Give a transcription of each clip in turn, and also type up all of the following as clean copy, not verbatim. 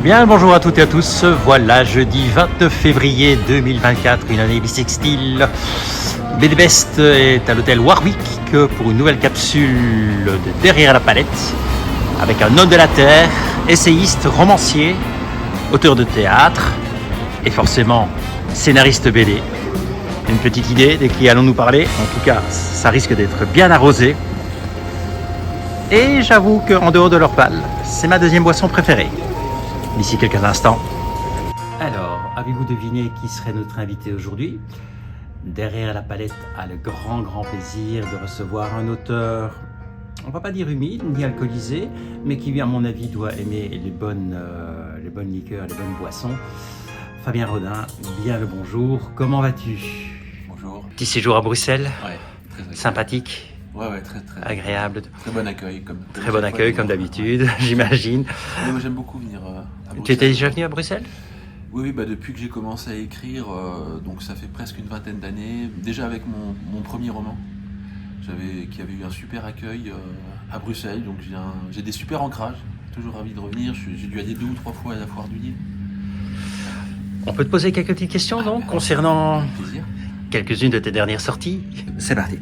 Bien le bonjour à toutes et à tous, voilà jeudi 29 février 2024, une année bissextile. BD Best est à l'hôtel Warwick pour une nouvelle capsule de Derrière la palette avec un homme de la terre, essayiste, romancier, auteur de théâtre et forcément scénariste BD. Une petite idée de qui allons-nous parler? En tout cas, ça risque d'être bien arrosé. Et j'avoue qu'en dehors de l'Orval, c'est ma deuxième boisson préférée. D'ici quelques instants. Alors, avez-vous deviné qui serait notre invité aujourd'hui? Derrière la palette a le grand plaisir de recevoir un auteur, on va pas dire humide ni alcoolisé, mais qui, à mon avis, doit aimer les bonnes liqueurs, les bonnes boissons. Fabien Rodin, bien le bonjour. Comment vas-tu? Bonjour. Petit séjour à Bruxelles? Ouais, très agréable. Sympathique? Ouais, très agréable. Très bon accueil, Très bon accueil, comme d'habitude, j'imagine. Mais moi, j'aime beaucoup venir à Bruxelles. Tu étais déjà venu à Bruxelles? Oui, depuis que j'ai commencé à écrire, donc ça fait presque une vingtaine d'années, déjà avec mon premier roman, qui avait eu un super accueil à Bruxelles, donc j'ai des super ancrages, toujours ravi de revenir. J'ai dû aller 2 ou 3 fois à la foire du Livre. On peut te poser quelques petites questions, donc, concernant Plaisir. quelques-unes de tes dernières sorties? C'est parti.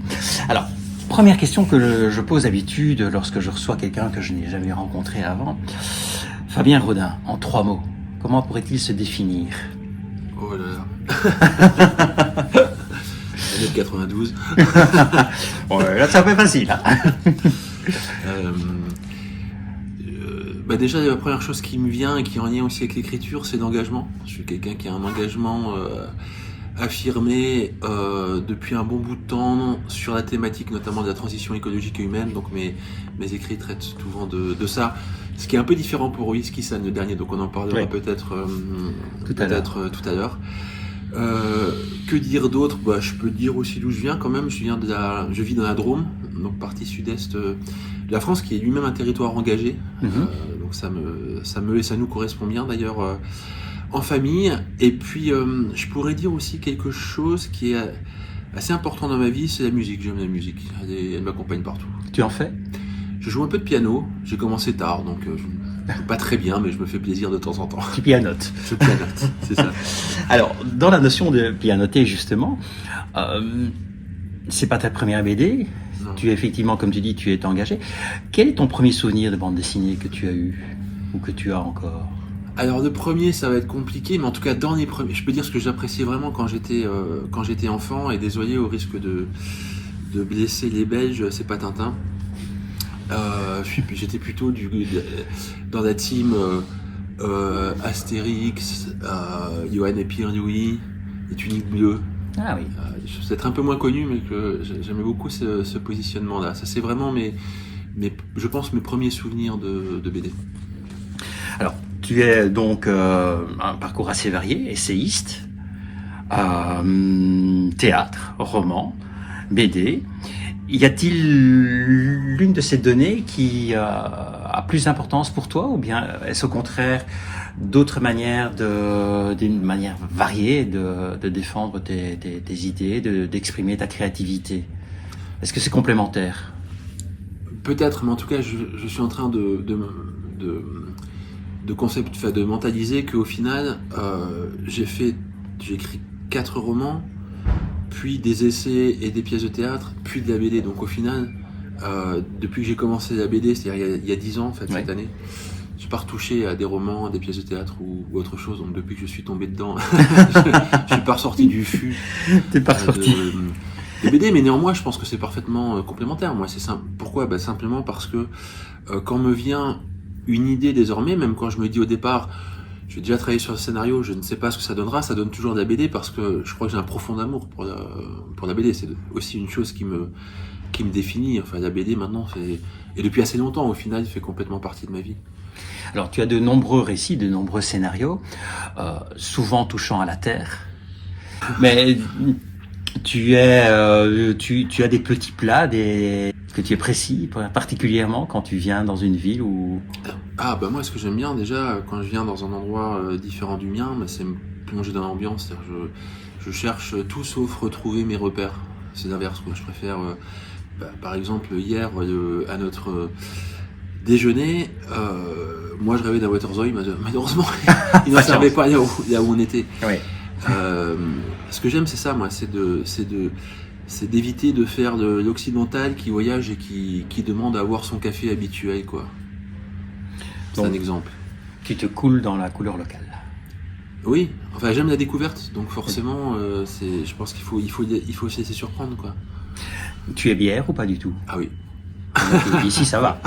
Alors, première question que je pose d'habitude lorsque je reçois quelqu'un que je n'ai jamais rencontré avant. Fabien Rodin, en 3 mots, comment pourrait-il se définir? Oh là là. 1m92. Ouais, là, c'est un peu facile. Déjà, la première chose qui me vient et qui est en lien aussi avec l'écriture, c'est l'engagement. Je suis quelqu'un qui a un engagement affirmé depuis un bon bout de temps sur la thématique notamment de la transition écologique et humaine. Donc mes écrits traitent souvent de ça. Ce qui est un peu différent pour Whisky San, le dernier, donc on en parlera peut-être tout à l'heure. Que dire d'autre? Je peux dire aussi d'où je viens quand même. Je vis dans la Drôme, donc partie sud-est de la France, qui est lui-même un territoire engagé. Donc ça nous correspond bien d'ailleurs en famille. Et puis je pourrais dire aussi quelque chose qui est assez important dans ma vie, c'est la musique. J'aime la musique, elle m'accompagne partout. Tu en fais? Je joue un peu de piano, j'ai commencé tard, donc je ne joue pas très bien, mais je me fais plaisir de temps en temps. Tu pianotes. Je pianote, c'est ça. Alors, dans la notion de pianoter, justement, c'est pas ta première BD. Non. Tu es effectivement, comme tu dis, tu es engagé. Quel est ton premier souvenir de bande dessinée que tu as eu, ou que tu as encore? Alors le premier, ça va être compliqué, mais en tout cas dans les premiers, je peux dire ce que j'appréciais vraiment quand j'étais enfant, et désolé au risque de blesser les Belges, c'est pas Tintin. J'étais plutôt dans la team Astérix, Johan et Pierre Louis, les Tuniques Bleues. Ah oui. C'est peut-être un peu moins connu, mais que j'aimais beaucoup ce positionnement-là. Ça, c'est vraiment je pense mes premiers souvenirs de BD. Alors, tu es donc un parcours assez varié, essayiste, théâtre, roman, BD. Y a-t-il l'une de ces données qui a plus d'importance pour toi, ou bien est-ce au contraire d'autres manières, d'une manière variée de défendre tes idées, d'exprimer ta créativité? Est-ce que c'est complémentaire? Peut-être, mais en tout cas, je suis en train de mentaliser qu'au final, j'ai écrit 4 romans, puis des essais et des pièces de théâtre, puis de la BD. Donc au final, depuis que j'ai commencé la BD, c'est-à-dire il y a 10 ans en fait, cette année, je n'ai pas retouché à des romans, à des pièces de théâtre ou autre chose. Donc depuis que je suis tombé dedans, je suis pas ressorti du fût. T'es pas ressorti. De BD, mais néanmoins, je pense que c'est parfaitement complémentaire. Moi, c'est simple. Pourquoi? Simplement parce que quand me vient une idée désormais, même quand je me dis au départ, je vais déjà travailler sur le scénario, je ne sais pas ce que ça donnera, ça donne toujours de la BD parce que je crois que j'ai un profond amour pour la BD. C'est aussi une chose qui me définit. Enfin, la BD maintenant, et depuis assez longtemps, au final, fait complètement partie de ma vie. Alors, tu as de nombreux récits, de nombreux scénarios, souvent touchant à la terre. Mais tu as des petits plats, est-ce que tu es précis, particulièrement quand tu viens dans une ville ou... Moi, ce que j'aime bien déjà, quand je viens dans un endroit différent du mien, c'est me plonger dans l'ambiance. C'est-à-dire je cherche tout sauf retrouver mes repères. C'est l'inverse, quoi. Je préfère, par exemple, hier, à notre déjeuner, Moi, je rêvais d'un Waterzooi, malheureusement, il n'en servait pas là où on était. Oui. Ce que j'aime, c'est ça, moi, c'est d'éviter de faire de l'occidental qui voyage et qui demande à avoir son café habituel, quoi. C'est un exemple. Tu te coules dans la couleur locale. Oui, enfin j'aime la découverte, donc forcément, je pense qu'il faut se laisser surprendre, quoi. Tu es bière ou pas du tout? Ah oui. Ici ça va.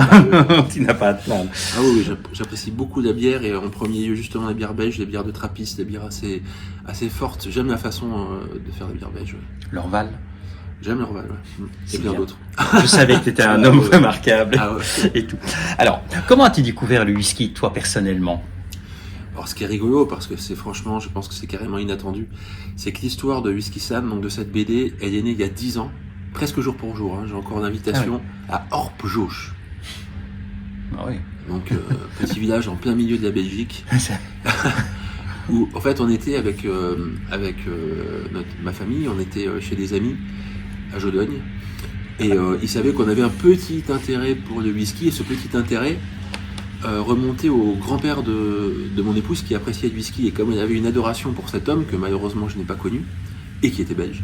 Tu n'as pas à te plaindre. Ah oui, j'apprécie beaucoup la bière et en premier lieu justement la bière belge, les bières de Trappist, les bières assez fortes. J'aime la façon de faire la bière belge. Ouais. L'Orval. J'aime l'Orval, ouais. Et plein d'autres. Je savais que tu étais un homme remarquable. Ah ouais. Et tout. Alors, comment as-tu découvert le whisky, toi, personnellement? Alors, ce qui est rigolo, parce que franchement, je pense que c'est carrément inattendu, c'est que l'histoire de Whisky San, donc de cette BD, elle est née il y a 10 ans, presque jour pour jour. Hein. J'ai encore une invitation à Orpjooch. Ah oui. Donc, petit village en plein milieu de la Belgique. Où, en fait, on était avec ma famille, on était chez des amis à Jodogne. Et ils savaient qu'on avait un petit intérêt pour le whisky, et ce petit intérêt remontait au grand-père de mon épouse qui appréciait le whisky, et comme elle avait une adoration pour cet homme que malheureusement je n'ai pas connu et qui était belge,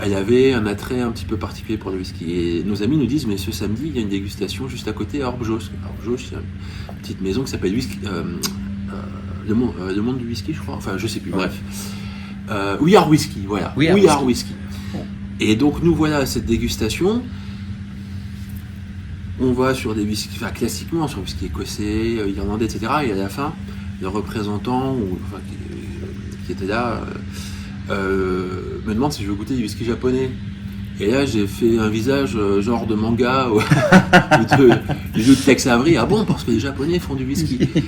elle avait un attrait un petit peu particulier pour le whisky. Et nos amis nous disent, mais ce samedi il y a une dégustation juste à côté à Orpjooch. Orpjooch, c'est une petite maison qui s'appelle le monde du whisky, je crois, enfin je sais plus, bref. We Are Whisky, voilà. We Are Whisky. Et donc nous voilà à cette dégustation. On va sur des whisky, enfin classiquement sur le whisky écossais, irlandais, etc. Et à la fin, le représentant qui était là me demande si je veux goûter du whisky japonais. Et là, j'ai fait un visage genre de manga ou de Tex Avery. Ah bon, parce que les Japonais font du whisky. Il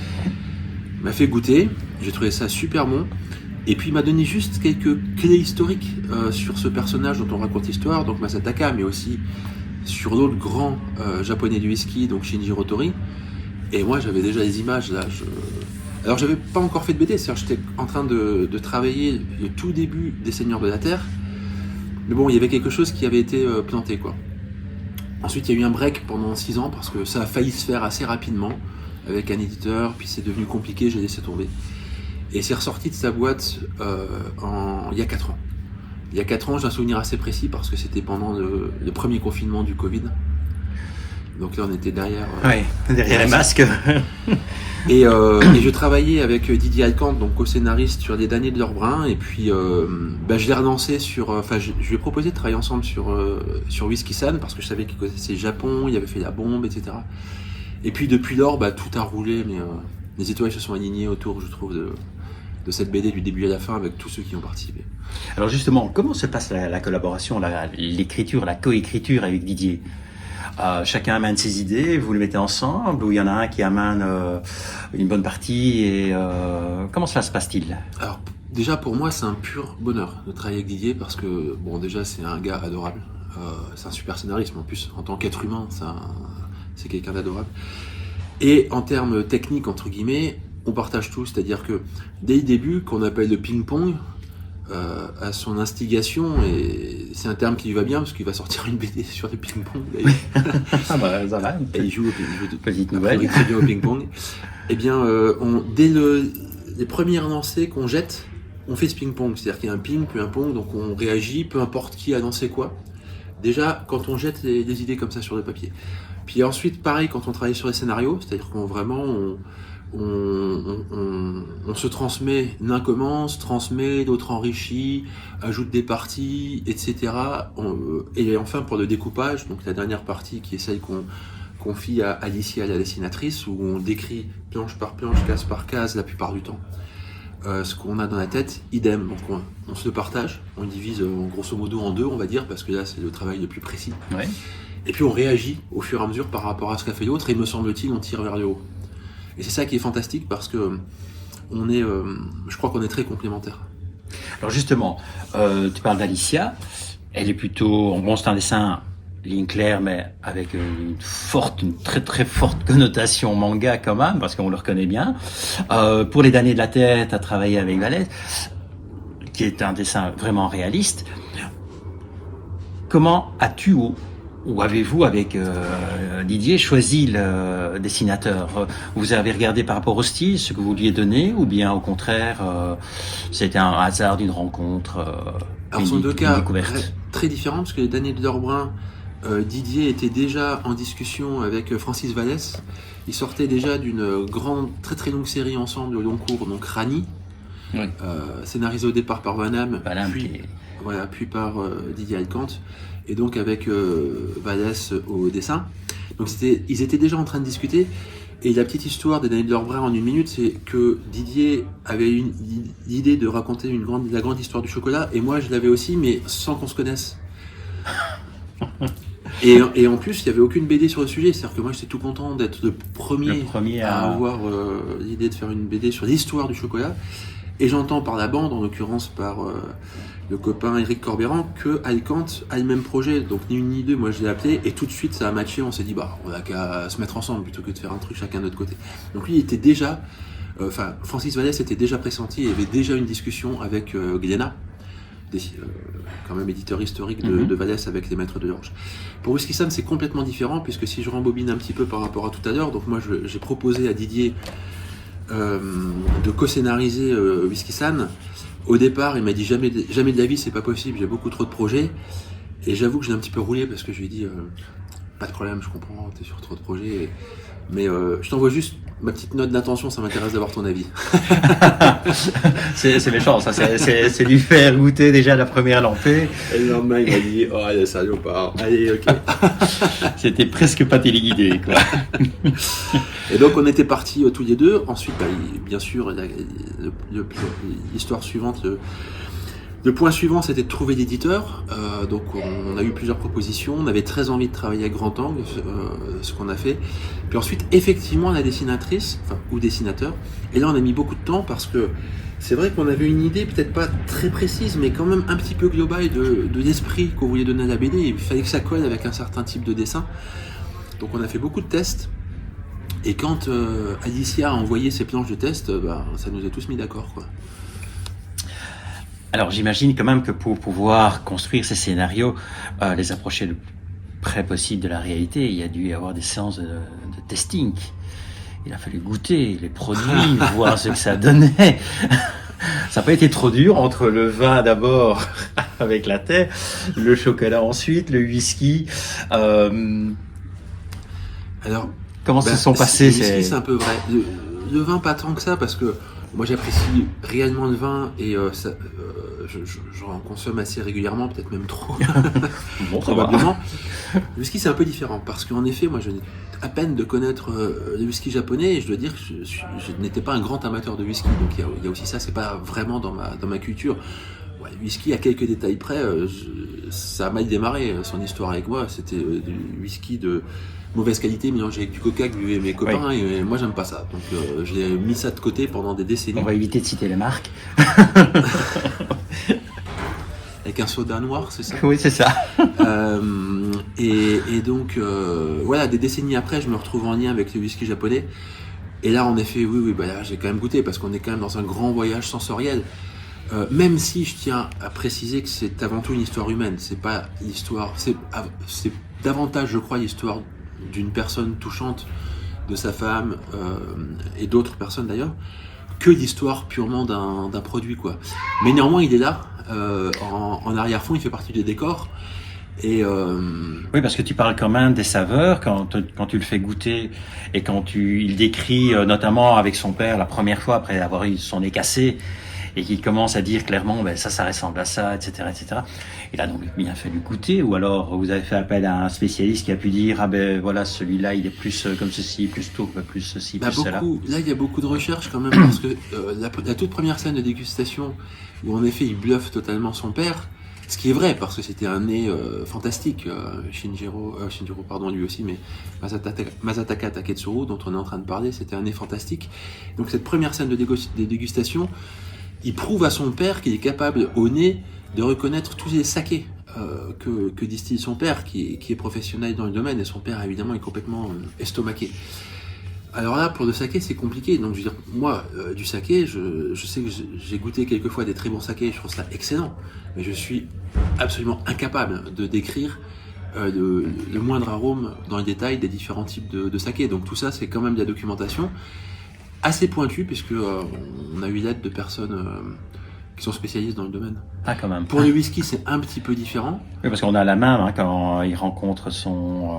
m'a fait goûter. J'ai trouvé ça super bon. Et puis il m'a donné juste quelques clés historiques sur ce personnage dont on raconte l'histoire, donc Masataka, mais aussi sur l'autre grand japonais du whisky, donc Shinji Rotori. Et moi j'avais déjà les images là. Alors j'avais pas encore fait de BD, c'est-à-dire j'étais en train de travailler le tout début des Seigneurs de la Terre. Mais bon, il y avait quelque chose qui avait été planté, quoi. Ensuite il y a eu un break pendant 6 ans parce que ça a failli se faire assez rapidement avec un éditeur, puis c'est devenu compliqué, j'ai laissé tomber. Et c'est ressorti de sa boîte il y a 4 ans. Il y a 4 ans, j'ai un souvenir assez précis parce que c'était pendant le premier confinement du Covid. Donc là, on était derrière les masques. Et je travaillais avec Didier Alcante, donc co-scénariste sur Les Damnés de l'Orbrun. Et puis, je l'ai relancé je lui ai proposé de travailler ensemble sur Whisky San parce que je savais qu'il connaissait le Japon, il avait fait la bombe, etc. Et puis, depuis lors, tout a roulé, mais les étoiles se sont alignées autour, je trouve, de cette BD du début à la fin avec tous ceux qui ont participé. Alors justement, comment se passe la collaboration, l'écriture, la coécriture avec Didier? Chacun amène ses idées, vous les mettez ensemble, ou il y en a un qui amène une bonne partie, et comment cela se passe-t-il? Alors déjà pour moi c'est un pur bonheur de travailler avec Didier parce que bon déjà c'est un gars adorable, c'est un super scénariste, mais en plus en tant qu'être humain c'est quelqu'un d'adorable. Et en termes techniques entre guillemets, on partage tout, c'est-à-dire que dès le début, qu'on appelle le ping-pong, à son instigation, et c'est un terme qui lui va bien parce qu'il va sortir une BD sur le ping-pong. Ça va. Et il joue petite nouvelle. Très bien au ping-pong. Eh bien, dès les premières lancées qu'on jette, on fait ce ping-pong, c'est-à-dire qu'il y a un ping puis un pong, donc on réagit, peu importe qui a lancé quoi. Déjà, quand on jette les idées comme ça sur le papier. Puis ensuite, pareil, quand on travaille sur les scénarios, c'est-à-dire qu'on vraiment on se transmet, l'un commence, transmet, l'autre enrichit, ajoute des parties, etc. Et enfin pour le découpage, donc la dernière partie qui est celle qu'on confie à Alicia, la dessinatrice, où on décrit planche par planche, case par case la plupart du temps. Ce qu'on a dans la tête, idem, donc on se le partage, on divise grosso modo en deux, on va dire, parce que là c'est le travail le plus précis. Ouais. Et puis on réagit au fur et à mesure par rapport à ce qu'a fait l'autre, et me semble-t-il, on tire vers le haut. Et c'est ça qui est fantastique parce que je crois qu'on est très complémentaires. Alors justement, tu parles d'Alicia, elle est plutôt, bon c'est un dessin ligne claire, mais avec une très très forte connotation manga quand même, parce qu'on le reconnaît bien. Pour Les Damnés de la Terre, tu as travaillé avec Valès, qui est un dessin vraiment réaliste. Comment as-tu Ou avez-vous, avec Didier, choisi le dessinateur? Vous avez regardé par rapport au style, ce que vous lui avez donné, ou bien au contraire, c'était un hasard d'une rencontre, Alors, ce sont deux une cas découverte? très différents, parce que Daniel Lebrun, Didier était déjà en discussion avec Francis Vallès. Ils sortaient déjà d'une grande, très très longue série ensemble de long cours, donc Rani, Oui. scénarisé au départ par Van Hamme, Voilà, puis par Didier Alcante, et donc avec Vallès au dessin. Donc ils étaient déjà en train de discuter. Et la petite histoire de Daniel Lebrun en une minute, c'est que Didier avait eu l'idée de raconter la grande histoire du chocolat, et moi je l'avais aussi, mais sans qu'on se connaisse. Et en plus, il n'y avait aucune BD sur le sujet, c'est-à-dire que moi j'étais tout content d'être le premier à avoir l'idée de faire une BD sur l'histoire du chocolat. Et j'entends par la bande, en l'occurrence par le copain Eric Corbéran, que Alcante a le même projet, donc ni une ni deux, moi je l'ai appelé, et tout de suite ça a matché, on s'est dit bah on a qu'à se mettre ensemble plutôt que de faire un truc chacun de notre côté. Donc lui il était déjà, Francis Vallès était déjà pressenti, il y avait déjà une discussion avec Glénat, quand même éditeur historique de Vallès avec les Maîtres de l'Orge. Pour Whisky Sam c'est complètement différent, puisque si je rembobine un petit peu par rapport à tout à l'heure, donc moi j'ai proposé à Didier de co-scénariser Whisky Sam. Au départ, il m'a dit jamais de la vie, c'est pas possible, j'ai beaucoup trop de projets. Et j'avoue que j'ai un petit peu roulé parce que je lui ai dit pas de problème, je comprends, t'es sur trop de projets. Mais je t'envoie juste ma petite note d'intention, ça m'intéresse d'avoir ton avis. C'est méchant, ça, c'est lui faire goûter déjà la première lampée. Et le lendemain, il m'a dit oh, allez, salopard, allez, ok. C'était presque pas téléguidé, quoi. Et donc, on était partis tous les deux. Ensuite, bien sûr, l'histoire suivante, le point suivant, c'était de trouver l'éditeur. Donc, on a eu plusieurs propositions. On avait très envie de travailler avec Grand Angle, ce qu'on a fait. Puis ensuite, effectivement, la dessinatrice, ou dessinateur. Et là, on a mis beaucoup de temps parce que c'est vrai qu'on avait une idée, peut-être pas très précise, mais quand même un petit peu globale de l'esprit qu'on voulait donner à la BD. Il fallait que ça colle avec un certain type de dessin. Donc, on a fait beaucoup de tests. Et quand Alicia a envoyé ses planches de test, ça nous a tous mis d'accord, quoi. Alors j'imagine quand même que pour pouvoir construire ces scénarios, les approcher le plus près possible de la réalité, il y a dû y avoir des séances de testing. Il a fallu goûter les produits, voir ce que ça donnait. Ça n'a pas été trop dur entre le vin d'abord avec la terre, le chocolat ensuite, le whisky. Alors, comment se sont passés le whisky, c'est un peu vrai. Le vin, pas tant que ça, parce que moi j'apprécie réellement le vin et j'en consomme assez régulièrement, peut-être même trop. Bon, probablement. Le whisky, c'est un peu différent parce qu'en effet, moi je n'ai à peine de connaître le whisky japonais et je dois dire que je n'étais pas un grand amateur de whisky, donc il y a aussi ça, c'est pas vraiment dans ma culture. Ouais, le whisky, à quelques détails près, ça a mal démarré son histoire avec moi. C'était du whisky de mauvaise qualité mélangé avec du coca que buvaient mes copains, oui. Et moi j'aime pas ça, donc j'ai mis ça de côté pendant des décennies. On va éviter de citer les marques. Avec un soda noir, c'est ça? Oui, c'est ça. Et donc voilà, des décennies après, je me retrouve en lien avec le whisky japonais. Et là, en effet, oui, là, j'ai quand même goûté parce qu'on est quand même dans un grand voyage sensoriel. Même si je tiens à préciser que c'est avant tout une histoire humaine, c'est pas l'histoire, c'est davantage, je crois, l'histoire d'une personne touchante, de sa femme et d'autres personnes d'ailleurs, que l'histoire purement d'un produit, quoi. Mais néanmoins, il est là, en arrière-fond, il fait partie des décors. Et oui, parce que tu parles quand même des saveurs quand tu le fais goûter et quand il décrit notamment avec son père la première fois après avoir eu son nez cassé et qu'il commence à dire clairement ça ressemble à ça, etc., etc. Il a donc bien fallu goûter, ou alors vous avez fait appel à un spécialiste qui a pu dire voilà, celui-là il est plus comme ceci, plus tourbe, plus ceci, plus cela. Là il y a beaucoup de recherches quand même parce que la toute première scène de dégustation où en effet il bluffe totalement son père, ce qui est vrai parce que c'était un nez fantastique. Shinjiro, lui aussi, mais Masataka Taketsuru dont on est en train de parler, c'était un nez fantastique. Donc cette première scène de dégustation, il prouve à son père qu'il est capable au nez de reconnaître tous les sakés que distille son père, qui est professionnel dans le domaine, et son père évidemment est complètement estomaqué. Alors là, pour le saké, c'est compliqué. Donc je veux dire, moi, du saké, je sais que j'ai goûté quelquefois des très bons sakés, je trouve ça excellent, mais je suis absolument incapable de décrire le moindre arôme dans les détails des différents types de saké. Donc tout ça, c'est quand même de la documentation assez pointue, puisque on a eu l'aide de personnes qui sont spécialistes dans le domaine. Ah, quand même. Pour le whisky, c'est un petit peu différent. Oui, parce qu'on a la main quand il rencontre son...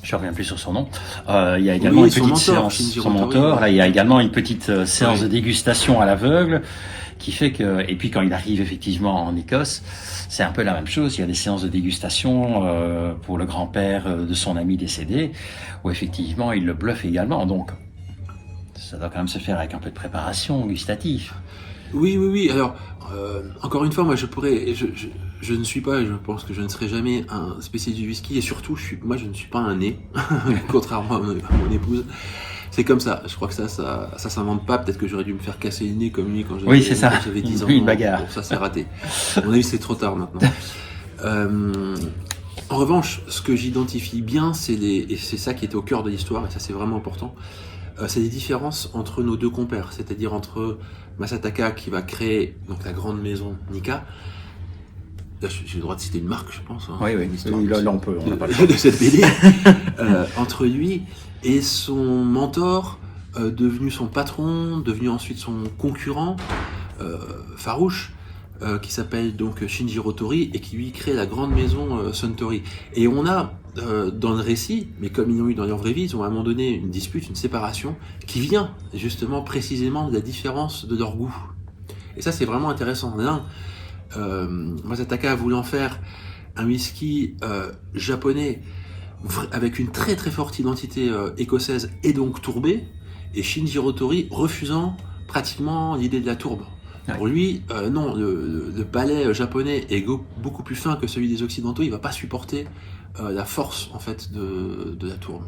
je ne reviens plus sur son nom. Il y a également une petite séance, son mentor. Là, il y a également une petite séance de dégustation à l'aveugle qui fait que, et puis quand il arrive effectivement en Écosse, c'est un peu la même chose. Il y a des séances de dégustation pour le grand-père de son ami décédé, où effectivement il le bluffe également. Donc, ça doit quand même se faire avec un peu de préparation gustative. Oui. Alors, encore une fois, moi, je ne suis pas, et je pense que je ne serai jamais un spécialiste du whisky, et surtout, je ne suis pas un nez, contrairement à mon épouse. C'est comme ça. Je crois que ça s'invente pas. Peut-être que j'aurais dû me faire casser le nez comme lui quand j'avais 10 ans. Une bagarre. Bon, ça, c'est raté. À mon avis, c'est trop tard maintenant. En revanche, ce que j'identifie bien, et c'est ça qui était au cœur de l'histoire, et ça, c'est vraiment important, c'est les différences entre nos deux compères, c'est-à-dire entre Masataka qui va créer donc la grande maison Nikka. Là, j'ai le droit de citer une marque, je pense. Oui. Là, on n'a pas le de cette BD. Entre lui et son mentor, devenu son patron, devenu ensuite son concurrent, farouche, qui s'appelle donc Shinjiro Tori et qui lui crée la grande maison Suntory. Et on a dans le récit, mais comme ils l'ont eu dans leur vraie vie, ils ont à un moment donné une dispute, une séparation, qui vient justement précisément de la différence de leur goût. Et ça, c'est vraiment intéressant. L'un, Masataka a voulu en faire un whisky japonais avec une très très forte identité écossaise et donc tourbée, et Shinjiro Tori refusant pratiquement l'idée de la tourbe. Pour lui, non, le palais japonais est beaucoup plus fin que celui des Occidentaux, il va pas supporter la force en fait de la tourbe,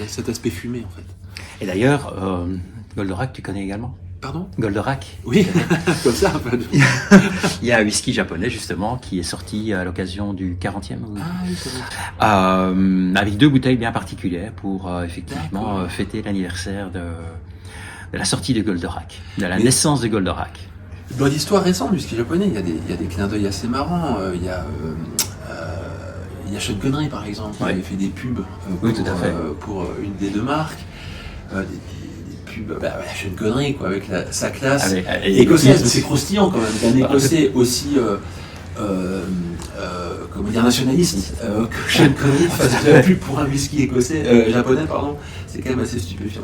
cet aspect fumé en fait. Et d'ailleurs, Goldorak, tu connais également ? Pardon ? Goldorak. Oui, comme ça. Il y a un whisky japonais justement qui est sorti à l'occasion du 40e. Ah oui, c'est vrai. Avec 2 bouteilles bien particulières pour effectivement fêter l'anniversaire de la sortie de Goldorak, de la naissance de Goldorak. Dans l'histoire récente du whisky japonais, il y a des clins d'œil assez marrants. Il y a Sean Connery par exemple, qui avait fait des pubs pour une des deux marques. Des pubs, Sean Connery quoi, avec sa classe écossaise, c'est croustillant quand même. Un écossais aussi comment dire, nationaliste que Sean Connery fasse de la pub pour un whisky écossais, japonais, pardon, c'est quand même assez stupéfiant.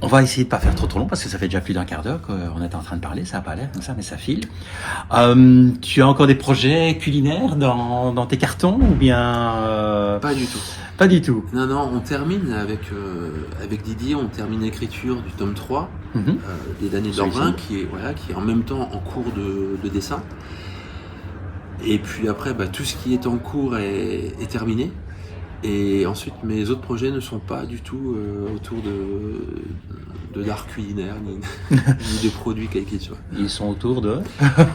On va essayer de pas faire trop long parce que ça fait déjà plus d'1 quart d'heure qu'on est en train de parler, ça n'a pas l'air comme ça, mais ça file. Tu as encore des projets culinaires dans tes cartons ou bien Pas du tout. Pas du tout. Non, on termine avec Didier, on termine l'écriture du tome 3, des damnés d'Orvin, qui est en même temps en cours de dessin. Et puis après, tout ce qui est en cours est terminé. Et ensuite, mes autres projets ne sont pas du tout autour de l'art culinaire, ni de produits quels qu'ils soient. Ils sont autour de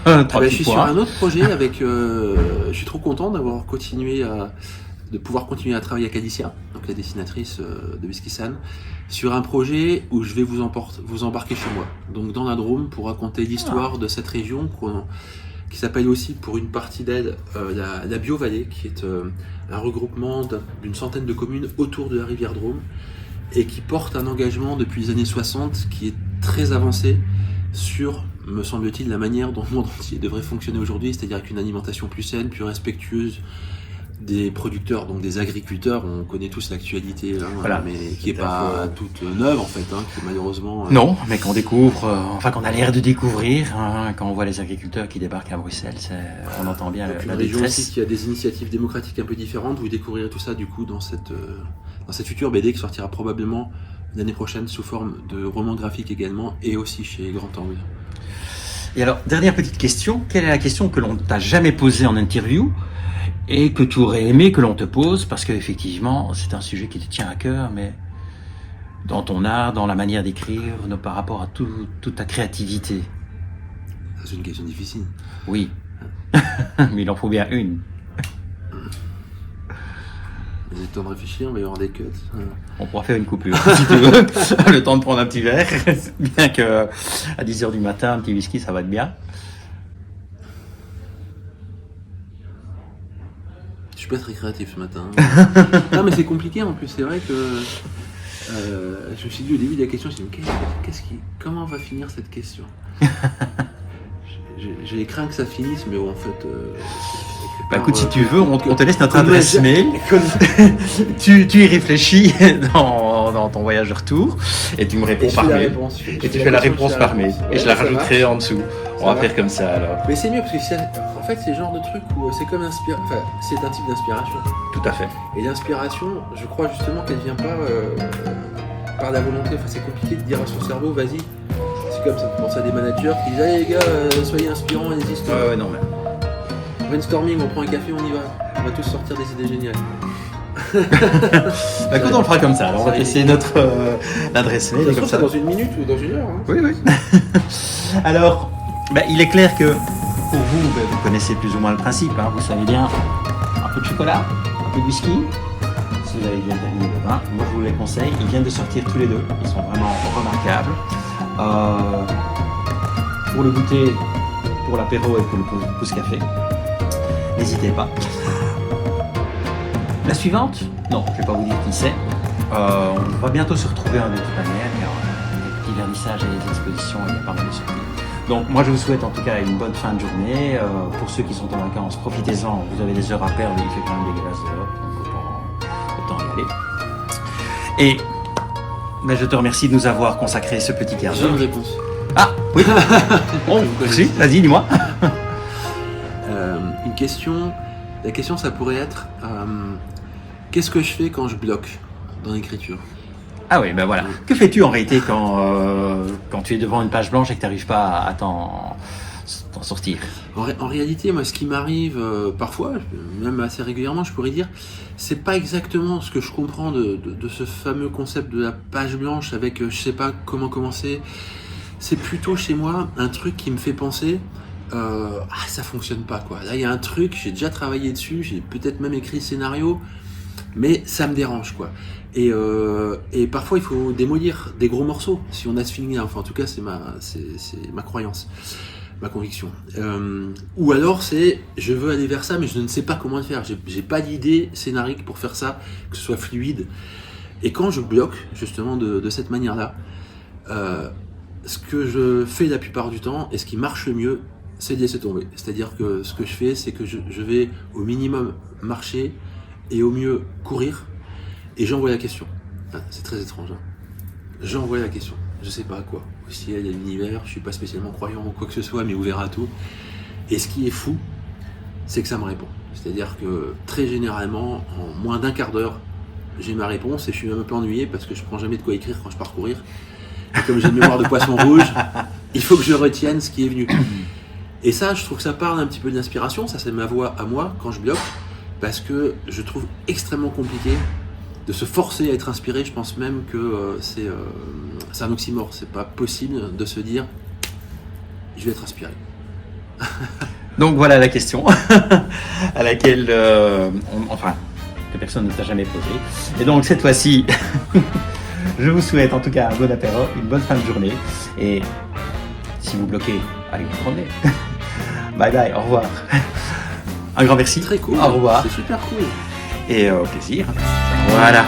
je suis sur un autre projet avec... je suis trop content de pouvoir continuer à travailler avec Alicia, donc la dessinatrice de Whisky San, sur un projet où je vais vous embarquer chez moi, donc dans la Drôme, pour raconter l'histoire de cette région qui s'appelle aussi, pour une partie d'elle, la Bio-Vallée, qui est un regroupement d'une centaine de communes autour de la rivière Drôme, et qui porte un engagement depuis les années 60 qui est très avancé sur, me semble-t-il, la manière dont le monde entier devrait fonctionner aujourd'hui, c'est-à-dire avec une alimentation plus saine, plus respectueuse des producteurs, donc des agriculteurs. On connaît tous l'actualité, mais qui n'est pas toute neuve en fait, qui est malheureusement... Non, mais qu'on découvre, qu'on a l'air de découvrir, quand on voit les agriculteurs qui débarquent à Bruxelles, on entend bien la région détresse. Aussi qui a des initiatives démocratiques un peu différentes, vous découvrirez tout ça du coup dans cette future BD qui sortira probablement l'année prochaine sous forme de roman graphique également, et aussi chez Grand Angle. Et alors, dernière petite question, quelle est la question que l'on ne t'a jamais posée en interview et que tu aurais aimé que l'on te pose, parce qu'effectivement, c'est un sujet qui te tient à cœur, mais dans ton art, dans la manière d'écrire, par rapport à toute ta créativité. C'est une question difficile. Oui, mais il en faut bien une. J'ai le temps de réfléchir, on va y avoir des cuts. On pourra faire une coupure, si tu veux. Le temps de prendre un petit verre, bien que à 10h du matin, un petit whisky, ça va être bien. suis pas très créatif ce matin. Non, mais c'est compliqué en plus. C'est vrai que je me suis dit au début de la question, je me suis dit, comment va finir cette question? J'ai craint que ça finisse, mais bon, en fait. Bah écoute, si tu veux, on te laisse notre adresse mail. Tu y réfléchis dans ton voyage de retour et tu me réponds par mail. Et tu fais la réponse par mail. Et je la rajouterai en dessous. On va faire comme ça alors. Mais c'est mieux parce que en fait, c'est le genre de truc où c'est comme c'est un type d'inspiration. Tout à fait. Et l'inspiration, je crois justement qu'elle vient pas par la volonté. Enfin, c'est compliqué de dire à son cerveau, vas-y. C'est comme ça, tu penses à des managers qui disent, allez les gars, soyez inspirants, n'hésitez pas. Ouais, non, mais. Brainstorming, on prend un café, on y va. On va tous sortir des idées géniales. Bah écoute, on le fera comme ça. Alors, on va laisser notre l'adresse mail. Ça se trouve, c'est dans 1 minute ou dans 1 heure. Hein. Oui. Alors, il est clair que pour vous, vous connaissez plus ou moins le principe. Hein, vous savez bien, un peu de chocolat, un peu de whisky. Si vous avez bien terminé le vin, moi je vous les conseille. Ils viennent de sortir tous les deux. Ils sont vraiment remarquables. Pour le goûter, pour l'apéro et pour le pouce café. N'hésitez pas. La suivante? Non, je ne vais pas vous dire qui c'est. On va bientôt se retrouver de toute manière, car les petits vernissages et les expositions, il y a pas mal de surprises. Donc moi je vous souhaite en tout cas une bonne fin de journée. Pour ceux qui sont en vacances, profitez-en, vous avez des heures à perdre, il fait quand même dégueulasse dehors, donc autant y aller. Et je te remercie de nous avoir consacré ce petit quart d'heure. J'ai une réponse. Ah oui. Bon, merci, vas-y, dis-moi. Une question. La question, ça pourrait être qu'est-ce que je fais quand je bloque dans l'écriture? Ah oui, voilà. Que fais-tu en réalité quand tu es devant une page blanche et que tu n'arrives pas à t'en sortir? En réalité, moi, ce qui m'arrive parfois, même assez régulièrement, je pourrais dire, c'est pas exactement ce que je comprends de ce fameux concept de la page blanche avec je sais pas comment commencer. C'est plutôt chez moi un truc qui me fait penser ça fonctionne pas quoi. Là il y a un truc, j'ai déjà travaillé dessus, j'ai peut-être même écrit le scénario, mais ça me dérange quoi. Et parfois il faut démolir des gros morceaux si on a ce feeling là. Enfin en tout cas c'est ma croyance, ma conviction. Ou alors c'est je veux aller vers ça mais je ne sais pas comment le faire. J'ai pas d'idée scénarique pour faire ça, que ce soit fluide. Et quand je bloque justement de cette manière là, ce que je fais la plupart du temps et ce qui marche le mieux, c'est de laisser tomber. C'est-à-dire que ce que je fais, c'est que je vais au minimum marcher et au mieux courir et j'envoie la question. C'est très étrange. Hein. J'envoie la question. Je sais pas à quoi. Au ciel, à l'univers, je suis pas spécialement croyant ou quoi que ce soit, mais ouvert à tout. Et ce qui est fou, c'est que ça me répond. C'est-à-dire que très généralement, en moins d'un quart d'heure, j'ai ma réponse et je suis même un peu ennuyé parce que je prends jamais de quoi écrire quand je pars courir. Et comme j'ai une mémoire de poisson rouge, il faut que je retienne ce qui est venu. Et ça, je trouve que ça parle un petit peu de l'inspiration, ça c'est ma voix à moi quand je bloque, parce que je trouve extrêmement compliqué de se forcer à être inspiré. Je pense même que c'est un oxymore, c'est pas possible de se dire je vais être inspiré. Donc voilà la question à laquelle que personne ne t'a jamais posée. Et donc cette fois-ci, je vous souhaite en tout cas un bon apéro, une bonne fin de journée. Et si vous bloquez, allez vous promener. Bye bye, au revoir. Un grand merci. Très cool. Au revoir. C'est super cool. Et au plaisir. Voilà.